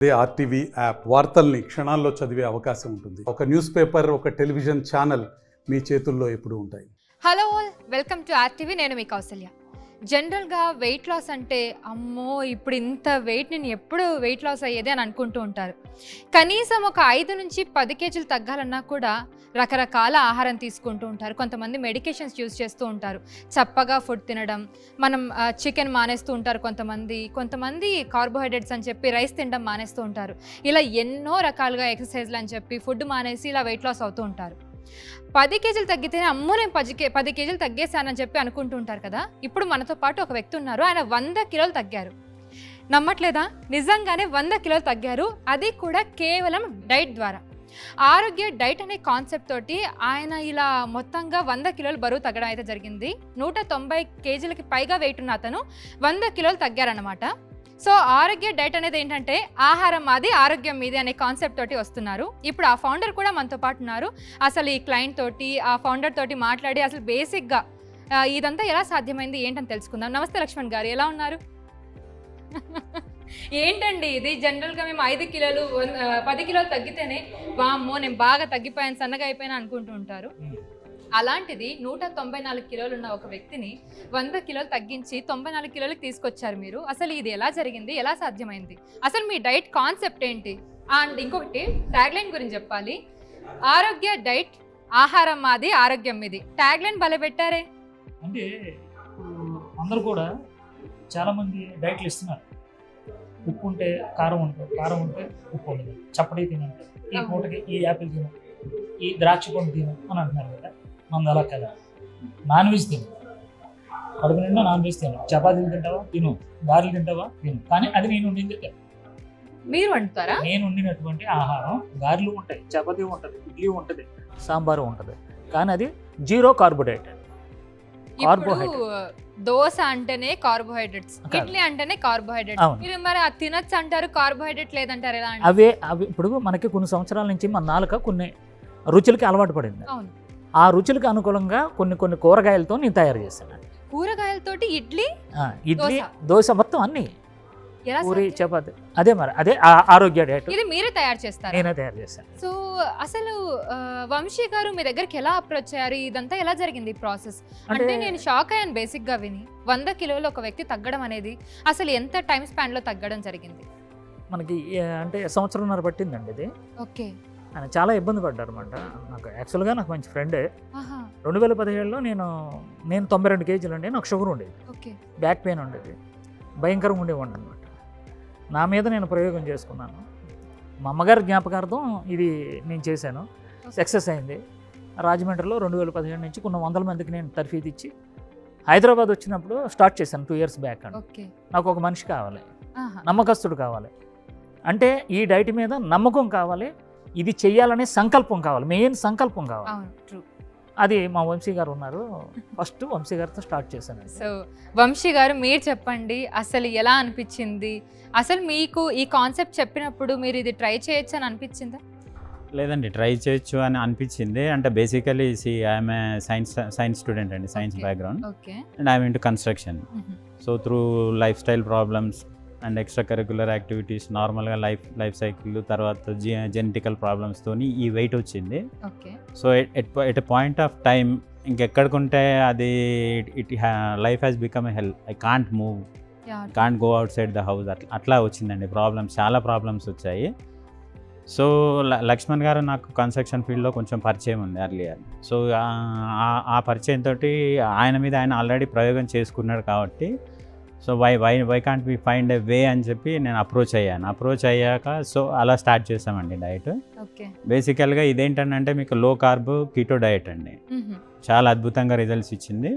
అదే RTV app వార్తల్ని క్షణాల్లో చదివే అవకాశం ఉంటుంది. ఒక న్యూస్ పేపర్, ఒక టెలివిజన్ ఛానల్ మీ చేతుల్లో ఎప్పుడూ ఉంటాయి. Hello all, welcome to RTV. నేను మీ కౌసల్య. జనరల్గా వెయిట్ లాస్ అంటే అమ్మో ఇప్పుడు ఇంత వెయిట్ నేను ఎప్పుడు వెయిట్ లాస్ అయ్యేది అని అనుకుంటూ ఉంటారు. కనీసం ఒక 5 నుంచి 10 కేజీలు తగ్గాలన్నా కూడా రకరకాల ఆహారం తీసుకుంటూ ఉంటారు. కొంతమంది మెడికేషన్స్ యూజ్ చేస్తూ ఉంటారు. చప్పగా ఫుడ్ తినడం, మనం చికెన్ మానేస్తూ ఉంటారు. కొంతమంది కార్బోహైడ్రేట్స్ అని చెప్పి రైస్ తినడం మానేస్తూ ఉంటారు. ఇలా ఎన్నో రకాలుగా ఎక్సర్సైజ్లు అని చెప్పి ఫుడ్ మానేసి ఇలా వెయిట్ లాస్ అవుతూ ఉంటారు. 10 కేజీలు తగ్గితేనే అమ్మో నేను 10 కేజీలు తగ్గేశానని చెప్పి అనుకుంటూ ఉంటారు కదా. ఇప్పుడు మనతో పాటు ఒక వ్యక్తి ఉన్నారు. ఆయన 100 కిలోలు తగ్గారు. నమ్మట్లేదా? నిజంగానే 100 కిలోలు తగ్గారు. అది కూడా కేవలం డైట్ ద్వారా. ఆరోగ్య డైట్ అనే కాన్సెప్ట్ తోటి ఆయన ఇలా మొత్తంగా 100 కిలోలు బరువు తగ్గడం అయితే జరిగింది. 190 కేజీలకి పైగా వెయిట్ ఉన్న అతను 100 కిలోలు తగ్గారనమాట. సో ఆరోగ్య డైట్ అనేది ఏంటంటే ఆహారం మాది ఆరోగ్యం మీది అనే కాన్సెప్ట్ తోటి వస్తున్నారు. ఇప్పుడు ఆ ఫౌండర్ కూడా మనతో పాటు ఉన్నారు. అసలు ఈ క్లయింట్ తోటి, ఆ ఫౌండర్ తోటి మాట్లాడి అసలు బేసిక్గా ఇదంతా ఎలా సాధ్యమైంది ఏంటని తెలుసుకుందాం. నమస్తే లక్ష్మణ్ గారు, ఎలా ఉన్నారు? ఏంటండి ఇది? జనరల్గా మేము 5 కిలోలు 10 కిలోలు తగ్గితేనే వామ్మో నేను బాగా తగ్గిపోయాను, సన్నగా అయిపోయాను అనుకుంటూ ఉంటారు. అలాంటిది 194 కిలోలు ఉన్న ఒక వ్యక్తిని 100 కిలోలు తగ్గించి 94 కిలోలకు తీసుకొచ్చారు మీరు. అసలు ఇది ఎలా జరిగింది, ఎలా సాధ్యమైంది, అసలు మీ డైట్ కాన్సెప్ట్ ఏంటి? అండ్ ఇంకొకటి ట్యాగ్లైన్ గురించి చెప్పాలి. ఆరోగ్య డైట్, ఆహారం మాది ఆరోగ్యం మీది. ట్యాగ్లైన్ భలే పెట్టారే. అంటే అందరూ కూడా చాలామంది డైట్లు ఇస్తున్నారు. ఉప్పు ఉంటే కారం ఉంటుంది, కారం ఉంటే ఉప్పు ఉండదు, చప్పటి తినంటే ఈ పూటకి ఈ యాపిల్ తిను, ఈ ద్రాక్ష పండు తిను అని అంటున్నారు కదా. మనది అలా కదా. నాన్ వెజ్ తిను, కడుపు నిండా నాన్ వెజ్ తిను. చపాతీలు తింటావా తిను, గారెలు తింటావా తిను. కానీ అది నేను వండింది కాదు. మీరు వండుతారా? నేను వండినటువంటి ఆహారం గారెలు ఉంటాయి, చపాతీ ఉంటుంది, ఇడ్లీ ఉంటుంది, సాంబారు ఉంటుంది, కానీ అది 0 కార్బోహైడ్రేట్. దోశ అంటేనే కార్బోహైడ్రేట్స్, ఇడ్లీ అంటేనే కార్బోహైడ్రేట్స్. మీరు మరి అది తినొచ్చు అంటారు, కార్బోహైడ్రేట్ లేదంటారు, ఎలా? అవి ఇప్పుడు మనకి కొన్ని సంవత్సరాల నుంచి మన నాలుక కొన్ని రుచులకి అలవాటు పడింది. ఆ రుచులకు అనుకూలంగా కొన్ని కూరగాయలతో నేను తయారు చేశాను. కూరగాయలతోటి ఇడ్లీ, దోశ మొత్తం అన్ని, పూరి, చపాతి. అదే ఆరోగ్య డైట్. ఇది మీరే తయారు చేస్తారు? నేనే తయారు చేశాను. సో అసలు వంశీ గారు మీ దగ్గరికి ఎలా అప్రోచ్ అయ్యారు? ఇదంతా ఎలా జరిగింది ప్రాసెస్? అంటే నేను షాక్ అయ్యాను బేసిక్ గా విని. 100 కిలోలు ఒక వ్యక్తి తగ్గడం అనేది అసలు ఎంత టైం స్పాన్ లో తగ్గడం జరిగింది? మనకి అంటే 1.5 సంవత్సరం పట్టిందండి ఇది. ఓకే. ఆయన చాలా ఇబ్బంది పడ్డారు అనమాట. యాక్చువల్గా నాకు మంచి ఫ్రెండే. 2017లో నేను 92 కేజీలు అండి. నాకు షుగర్ ఉండేది, బ్యాక్ పెయిన్ ఉండేది, భయంకరంగా ఉండేవాడిని అనమాట. నా మీద నేను ప్రయోగం చేసుకున్నాను. మా అమ్మగారి జ్ఞాపకార్థం ఇది నేను చేశాను. సక్సెస్ అయింది. రాజమండ్రిలో 2017 నుంచి కొన్ని 100 మందికి నేను తర్ఫీదు ఇచ్చి హైదరాబాద్ వచ్చినప్పుడు స్టార్ట్ చేశాను 2 years బ్యాక్. అండి నాకు ఒక మనిషి కావాలి, నమ్మకస్తుడు కావాలి. అంటే ఈ డైట్ మీద నమ్మకం కావాలి, ఇది చెయ్యాలనే సంకల్పం కావాలి, మెయిన్ సంకల్పం కావాలి. అది మా వంశీ గారు ఉన్నారు. ఫస్ట్ వంశీ గారితో స్టార్ట్ చేశాను. సో వంశీ గారు, మీరు చెప్పండి అసలు ఎలా అనిపించింది? అసలు మీకు ఈ కాన్సెప్ట్ చెప్పినప్పుడు మీరు ఇది ట్రై చేయొచ్చు అని అనిపించిందా? లేదండి, ట్రై చేయొచ్చు అని అనిపించింది. అంటే basically I'm a science student అండి, science background, and I'm into construction. So through lifestyle problems and extracurricular activities, నార్మల్గా లైఫ్ సైకిల్, తర్వాత జెనెటికల్ ప్రాబ్లమ్స్తోని ఈ వెయిట్ వచ్చింది. So at a point of time ఇంకెక్కడికుంటే అది life has become a hell. I can't move, can't go outside the house. అట్లా వచ్చిందండి problems, చాలా ప్రాబ్లమ్స్ వచ్చాయి. సో లక్ష్మణ్ గారు నాకు కన్స్ట్రక్షన్ ఫీల్డ్లో కొంచెం పరిచయం ఉంది ఎర్లియర్. సో ఆ పరిచయంతో ఆయన మీద ఆయన ఆల్రెడీ ప్రయోగం చేసుకున్నాడు కాబట్టి so why can't we find a way అని చెప్పి నేను అప్రోచ్ అయ్యాక సో అలా స్టార్ట్ చేసామండి డైట్. బేసికల్గా ఇదేంటంటే మీకు లో కార్బ్ కీటో డైట్ అండి. చాలా అద్భుతంగా రిజల్ట్స్ ఇచ్చింది.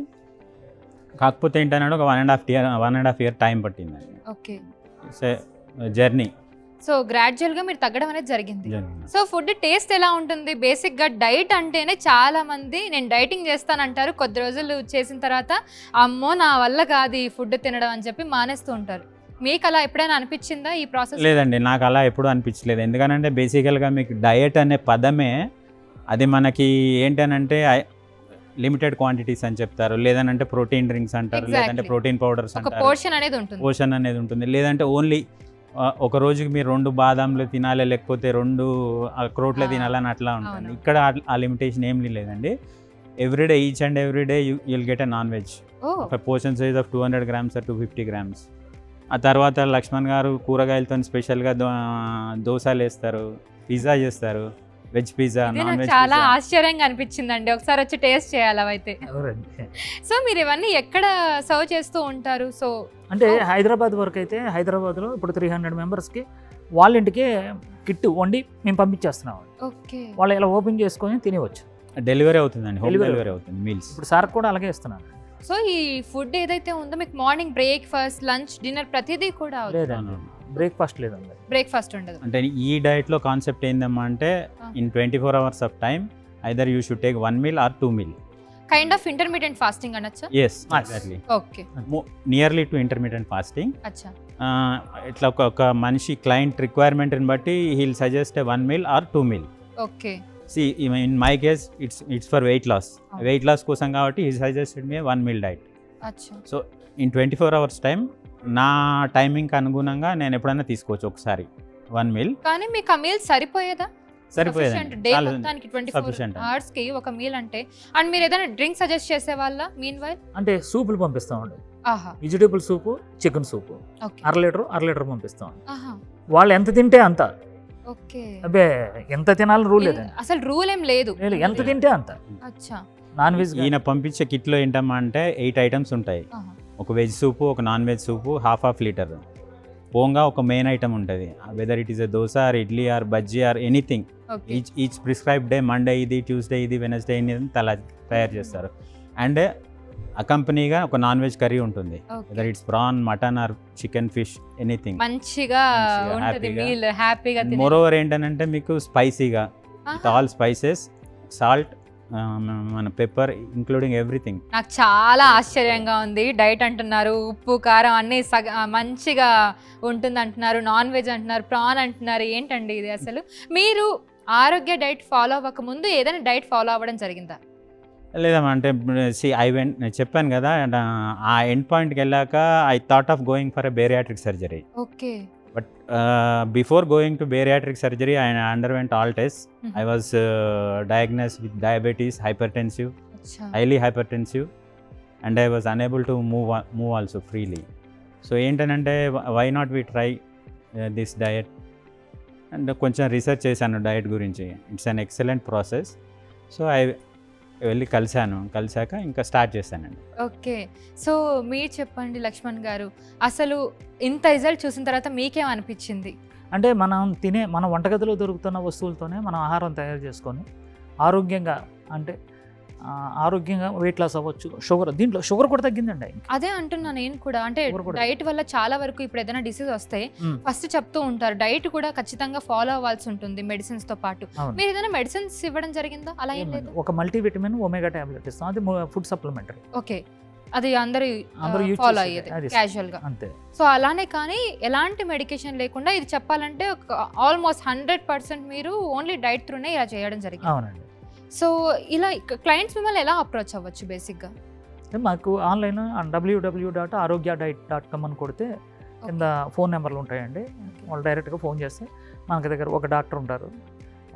కాకపోతే ఏంటంటే ఒక 1.5 year టైం పట్టిందండి. So journey. సో గ్రాడ్యువల్గా మీరు తగ్గడం అనేది జరిగింది. సో ఫుడ్ టేస్ట్ ఎలా ఉంటుంది? బేసిక్గా డైట్ అంటేనే చాలా మంది నేను డైటింగ్ చేస్తానంటారు, కొద్ది రోజులు చేసిన తర్వాత అమ్మో నా వల్ల కాదు ఈ ఫుడ్ తినడం అని చెప్పి మానేస్తూ ఉంటారు. మీకు అలా ఎప్పుడైనా అనిపించిందా ఈ ప్రాసెస్? లేదండి, నాకు అలా ఎప్పుడు అనిపించలేదు. ఎందుకంటే బేసికల్గా మీకు డయట్ అనే పదమే అది మనకి ఏంటనంటే లిమిటెడ్ క్వాంటిటీస్ అని చెప్తారు, లేదంటే ప్రోటీన్ డ్రింక్స్ అంటారు, లేదంటే ప్రోటీన్ పౌడర్స్ అంటారు, పోర్షన్ అనేది ఉంటుంది, లేదంటే ఓన్లీ ఒక రోజుకి మీరు 2 బాదాంలు తినాలి, లేకపోతే 2 అక్రోట్లు తినాలని అట్లా ఉంటుంది. అవును. ఇక్కడ ఆ లిమిటేషన్ ఏం లేదండి. Everyday, each and everyday you'll get a non veg. ఒక portion size of 200 grams or 250 grams. ఆ తర్వాత లక్ష్మణ్ గారు కూరగాయలతో స్పెషల్గా దోశలు వేస్తారు, పిజ్జా చేస్తారు, వెజ్ పిజ్జా, ఇది నాన్ నాకు వెజ్ చాలా పిజ్జా. ఆశ్చర్యంగా అనిపించిందండి. ఒకసారి వచ్చి టేస్ట్ చేయాలి అవైతే. ఎవరండి సో మీరు ఇవన్నీ ఎక్కడ సర్వ్ చేస్తూ ఉంటారు? సో అంటే హైదరాబాద్ వరకు అయితే హైదరాబాద్లో ఇప్పుడు 300 మెంబర్స్కి వాళ్ళ ఇంటికే కిట్ వండి మేము పంపించేస్తున్నాం. ఓకే, వాళ్ళు ఇలా ఓపెన్ చేసుకొని తినవచ్చు. డెలివరీ అవుతుందండి, హోమ్ Delivery డెలివరీ అవుతుంది మీల్స్. ఇప్పుడు సార్ కూడా అలాగే ఇస్తున్నాను. సో ఈ ఫుడ్ ఏదైతే ఉందో మీకు మార్నింగ్ బ్రేక్ఫాస్ట్, లంచ్, డిన్నర్ ప్రతిదీ కూడా లేదండి, బ్రేక్ఫాస్ట్ లేదండి. బ్రేక్ఫాస్ట్ ఉండదు. అంటే ఈ డైట్లో కాన్సెప్ట్ ఏందమ్మా అంటే in 24 hours of time either you should take 1 meal or 2 meal. Kind of intermediate fasting అనొచ్చా? Yes, exactly. Okay, nearly to intermediate fasting. అచ్చా. ఇట్లా ఒక మనిషి క్లయింట్ రిక్వైర్మెంట్ని బట్టి he'll suggest 1 meal or 2 meal. Okay, see in my case it's for weight loss. Weight loss కోసం కాబట్టి he suggested me 1 meal diet. అచ్చా. సో ఇన్ 24 hours టైం నా టైమింగ్కి అనుగుణంగా నేను ఎప్పుడైనా తీసుకోవచ్చు ఒకసారి 1 meal. కానీ మీకు ఆ మీల్ సరిపోయేదా? సరిపోయేదండి, డే చాలా మొత్తానికి 24 sufficient. hours కి ఒక మీల్ అంటే. అండ్ మీరు ఏదైనా డ్రింక్ సజెస్ట్ చేసే వాళ్ళ మీన్ వైల్? అంటే సూపులు పంపిస్తామండి. ఆహా, వెజిటేబుల్ సూపు, చికెన్ సూపు ఓకే, 1.5 లీటర్ పంపిస్తాం. ఆహా, వాళ్ళు ఎంత తింటే అంత. ఓకే. అబ్బే ఎంత తినాలని రూల్ లేదండి. అసలు రూల్ ఏం లేదు. లేదు, ఎంత తింటే అంత. అచ్చా. నాన్ వెజ్ ఈయన పంపించే కిట్లో ఏంటమ్మా అంటే 8 items ఉంటాయి. ఆహా, ఒక వెజ్ సూపు, ఒక non veg soup, half litre. పోంగా ఒక మెయిన్ ఐటమ్ ఉంటుంది, whether it is a dosa or idli or bajji or anything. Okay, each prescribe day, Monday ఇది, ట్యూస్డే ఇది, వెనస్డే ఇది అలా తయారు చేస్తారు. అండ్ అకంపెనీగా ఒక నాన్ వెజ్ కర్రీ ఉంటుంది, okay. Whether it's prawn, mutton or chicken, fish, anything. మంచిగా ఉంటది హ్యాపీగా. మీల్, హ్యాపీగా తినే. మోర్ ఓవర్ ఏంటంటే మీకు స్పైసీగా విత్ ఆల్ స్పైసెస్, సాల్ట్, మన పెప్పర్, ఇంక్లూడింగ్ ఎవ్రీథింగ్. నాకు చాలా ఆశ్చర్యంగా ఉంది. డైట్ అంటున్నారు, ఉప్పు కారం అన్నీ మంచిగా ఉంటుంది అంటున్నారు, నాన్ వెజ్ అంటున్నారు, ప్రాన్ అంటున్నారు. ఏంటండి ఇది అసలు? మీరు ఆరోగ్య డైట్ ఫాలో అవ్వక ముందు ఏదైనా డైట్ ఫాలో అవ్వడం జరిగిందా? లేదమ్మా, అంటే నేను చెప్పాను కదా, ఆ ఎండ్ పాయింట్కి వెళ్ళాక I thought of going for a bariatric surgery. Okay, but before going to bariatric surgery I underwent all test. I was diagnosed with diabetes, hypertensive, highly hypertensive, and I was unable to move also freely. So ఏంటంటే why not we try this diet? And కొంచెం research చేశాను diet గురించి. It's an excellent process. So వెళ్ళి కలిసాక ఇంకా start చేశానండి. Okay. So మీరు చెప్పండి లక్ష్మణ్ గారు, అసలు ఇంత రిజల్ట్ చూసిన తర్వాత మీకేం అనిపించింది? అంటే మన వంటగదిలో దొరుకుతున్న వస్తువులతోనే మనం ఆహారం తయారు చేసుకొని ఆరోగ్యంగా వెయిట్ లాస్ అవ్వచ్చు. దీంట్లో షుగర్ కూడా తగ్గిందండి. అదే అంటున్నా నేను కూడా. అంటే Sugar కూడా. డైట్ వల్ల చాలా వరకు ఇప్పుడు ఏదైనా డిసీజ్ వస్తే ఫస్ట్ చెప్తూ ఉంటారు డైట్ కూడా ఖచ్చితంగా ఫాలో అవ్వాల్సి ఉంటుంది మెడిసిన్స్ తో పాటు. అవును. మీరు ఏదైనా మెడిసిన్స్ ఇవ్వడం జరిగిందా? అలా ఏం లేదు. ఒక మల్టీవిటమిన్ ఒమేగా టాబ్లెట్ ఇస్తాం, అది ఫుడ్ సప్లిమెంటరీ. ఓకే, అది అందరూ use ఫాలో చేసేది. అయ్యేది అది క్యాజువల్ గా. అంతే. సో అలానే కానీ ఎలాంటి మెడికేషన్ లేకుండా ఇది చెప్పాలంటే ఆల్మోస్ట్ 100% మీరు ఓన్లీ డైట్ త్రూనే ఇలా చేయడం జరిగింది. అవునండి. సో ఇలా క్లయింట్స్ మిమ్మల్ని ఎలా అప్రోచ్ అవ్వచ్చు బేసిక్గా? మాకు ఆన్లైన్ www.arogyadiet.com అని కొడితే కింద ఫోన్ నెంబర్లు ఉంటాయండి. వాళ్ళు డైరెక్ట్గా ఫోన్ చేస్తే మనకి దగ్గర ఒక డాక్టర్ ఉంటారు,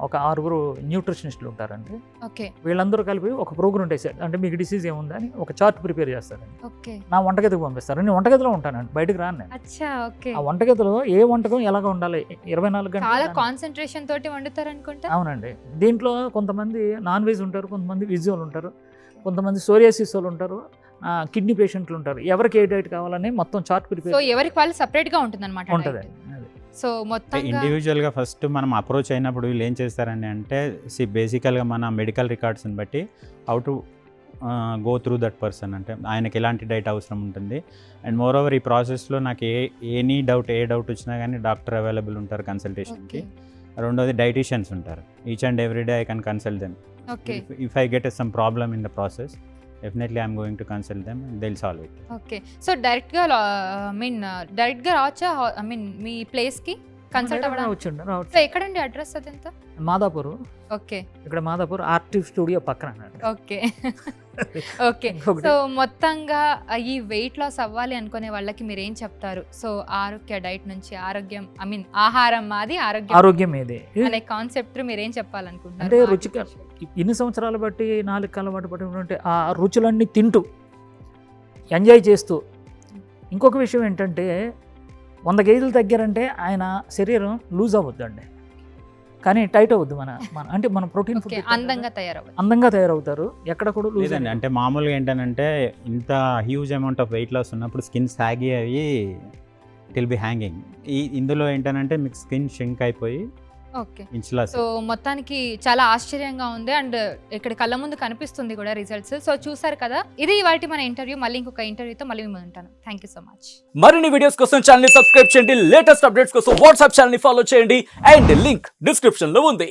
ఒక 6 న్యూట్రిషనిస్టులు ఉంటారండి. ఓకే, వీళ్ళందరూ కలిపి ఒక ప్రోగ్రామ్ డిసైడ్, అంటే మీకు డిసీజ్ ఏముందని ఒక చార్ట్ ప్రిపేర్ చేస్తారండి. ఓకే. నా వంటగదికి పంపిస్తారు. నేను వంటగదిలో ఉంటానండి, బయటకు రాను నేను. అచ్చా, ఓకే. ఆ వంటగదిలో ఏ వంటకం ఎలాగ ఉండాలి 24 చాలా గంటలు. కాన్సంట్రేషన్ తోటి వండుతారు అనుకుంటా. అవునండి. దీంట్లో కొంతమంది నాన్ వెజ్ ఉంటారు, కొంతమంది వెజ్ వాళ్ళు ఉంటారు, కొంతమంది సోరియాసిస్ వాళ్ళు ఉంటారు, కిడ్నీ పేషెంట్లు ఉంటారు. ఎవరికి ఏ డైట్ కావాలని మొత్తం చార్ట్ ప్రిపేర్. సో ఎవరికి వాళ్ళు సెపరేట్ గా ఉంటుంది అనమాట. ఉంటుంది. సో మొత్తం ఇండివిజువల్గా ఫస్ట్ మనం అప్రోచ్ అయినప్పుడు వీళ్ళు ఏం చేస్తారని అంటే బేసికల్గా మన మెడికల్ రికార్డ్స్ని బట్టి how to go through that person, అంటే ఆయనకి ఎలాంటి డైట్ అవసరం ఉంటుంది. అండ్ మోర్ ఓవర్ ఈ ప్రాసెస్లో నాకు ఏ డౌట్ వచ్చినా కానీ డాక్టర్ అవైలబుల్ ఉంటారు కన్సల్టేషన్కి. రెండోది డైటీషియన్స్ ఉంటారు. Each and every day I can consult them. If I get some problem in the process, definitely I'm going to consult them and they'll solve it. Okay. So డైరెక్ట్గా రావచ్చా మీ ప్లేస్కి? Consult అవ్వడానికి. వచ్చిండు so రావచ్చు. ఎక్కడండి address అదంతా? Madhapur, okay ఇక్కడ Madhapur ఆర్టివ్ studio పక్కన అన్నట్టు. Okay okay. ఇంకొకటి. సో మొత్తంగా ఈ వెయిట్ లాస్ అవ్వాలి అనుకునే వాళ్ళకి మీరు ఏం చెప్తారు? సో ఆరోగ్య డైట్ నుంచి ఆరోగ్యం, ఐ మీన్ ఆహారం మాది ఆరోగ్యం ఏదే అనే కాన్సెప్ట్ మీరు ఏం చెప్పాలనుకుంటున్నారు? అంటే రుచిగా ఇన్ని సంవత్సరాలు బట్టి 4 అలవాటు పడినటువంటి ఆ రుచులన్నీ తింటూ ఎంజాయ్ చేస్తూ. ఇంకొక విషయం ఏంటంటే 100 కేజీలు తగ్గారంటే ఆయన శరీరం లూజ్ అవ్వద్దండి, కానీ టైట్ అవుద్ది. అంటే మన ప్రోటీన్ ఫుడ్ అందంగా తయారవుతారు, ఎక్కడ కూడా లూజ్ లేదండి. అంటే మామూలుగా ఏంటంటే ఇంత huge amount of weight loss ఉన్నప్పుడు స్కిన్ సాగి అయ్యి ఇట్ విల్ బి హ్యాంగింగ్. ఇందులో ఏంటంటే మీకు స్కిన్ షింక్ అయిపోయి ఓకే. ఇంచులా. సో మొత్తానికి చాలా ఆశ్చర్యంగా ఉంది అండ్ ఇక్కడ కళ్ళ ముందు కనిపిస్తుంది కూడా రిజల్ట్స్. సో చూసారు కదా, ఇది ఇవాల్టి మన ఇంటర్వ్యూ. మళ్ళీ ఇంకొక ఇంటర్వ్యూతో మళ్ళీ మేము ఉంటాను. Thank you so much. మరిన్ని వీడియోస్ కోసం ఛానల్ ని సబ్స్క్రైబ్ చేయండి, లేటెస్ట్ అప్డేట్స్ కోసం వాట్సాప్ ఛానల్ ని ఫాలో చేయండి అండ్ లింక్ డిస్క్రిప్షన్ లో ఉంది.